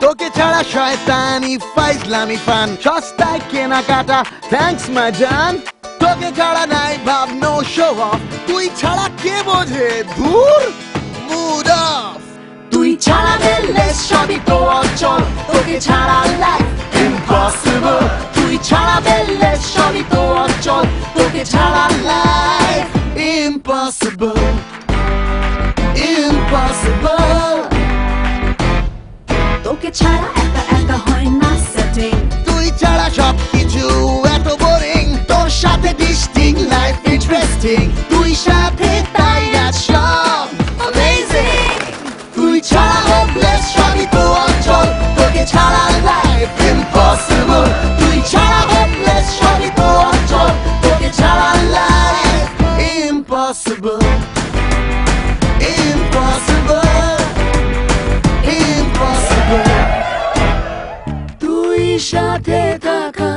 তোকে ছাড়া শয়তানি ফাইজলামি ফান সস্তায় কেনাকাটা থ্যাঙ্কস মাই জান তোকে ছাড়া নাই ভাব নো শো অফ তুই ছাড়া কে বোঝে ধুর মুড অফ তুই ছাড়া দিলে সবই তো অচল তোকে ছাড়া লাইফ ইম্পসিবল তুই ছাড়া দিলে সবই তো অচল তোকে ছাড়া লাইফ ইম্পসিবল ইম্পসিবল তোকে ছাড়া একা একা হয় না সেটিং তুই ছাড়া সবকিছু এত বোরিং তোর সাথে ডিস্টিং লাইফ ইন্টারেস্টিং তুই সাথে তাই আজ সব অ্যামেজিং তুই ছাড়া হোপলেস সবই তো অচল তোকে ছাড়া লাইফ ইম্পসিবল তুই ছাড়া হোপলেস সবই তো অচল তোকে ছাড়া লাইফ ইম্পসিবল ইম্পসিবল ইম্পসিবল তুই সাথে থাকা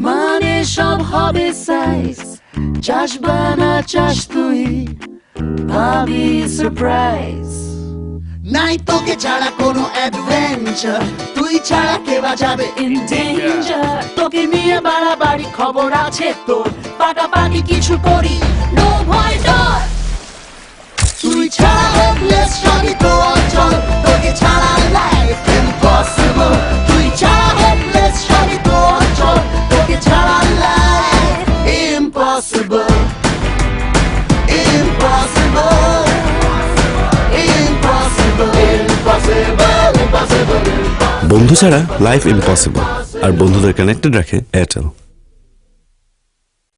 মানে সব হবে সাইজ চাস বা না চাস তুই পাবি সারপ্রাইজ নাই তোকে ছাড়া কোনো অ্যাডভেঞ্চার তুই ছাড়া কে বাঁচাবে ইন ডেঞ্জার তোকে নিয়ে বাড়াবাড়ি খবর আছে তোর পাকাপাকি কিছু করি নো ভয় ডর তুই ছাড়া হোপলেস সবই তো অচল তোকে ছাড়া লাইফ ইম্পসিবল তুই ছাড়া হোপলেস সবই তো অচল তোকে ছাড়া life impossible impossible impossible impossible impossible বন্ধু ছাড়া লাইফ ইম্পসিবল আর বন্ধুদের কানেক্টেড রাখে এয়ারটেল।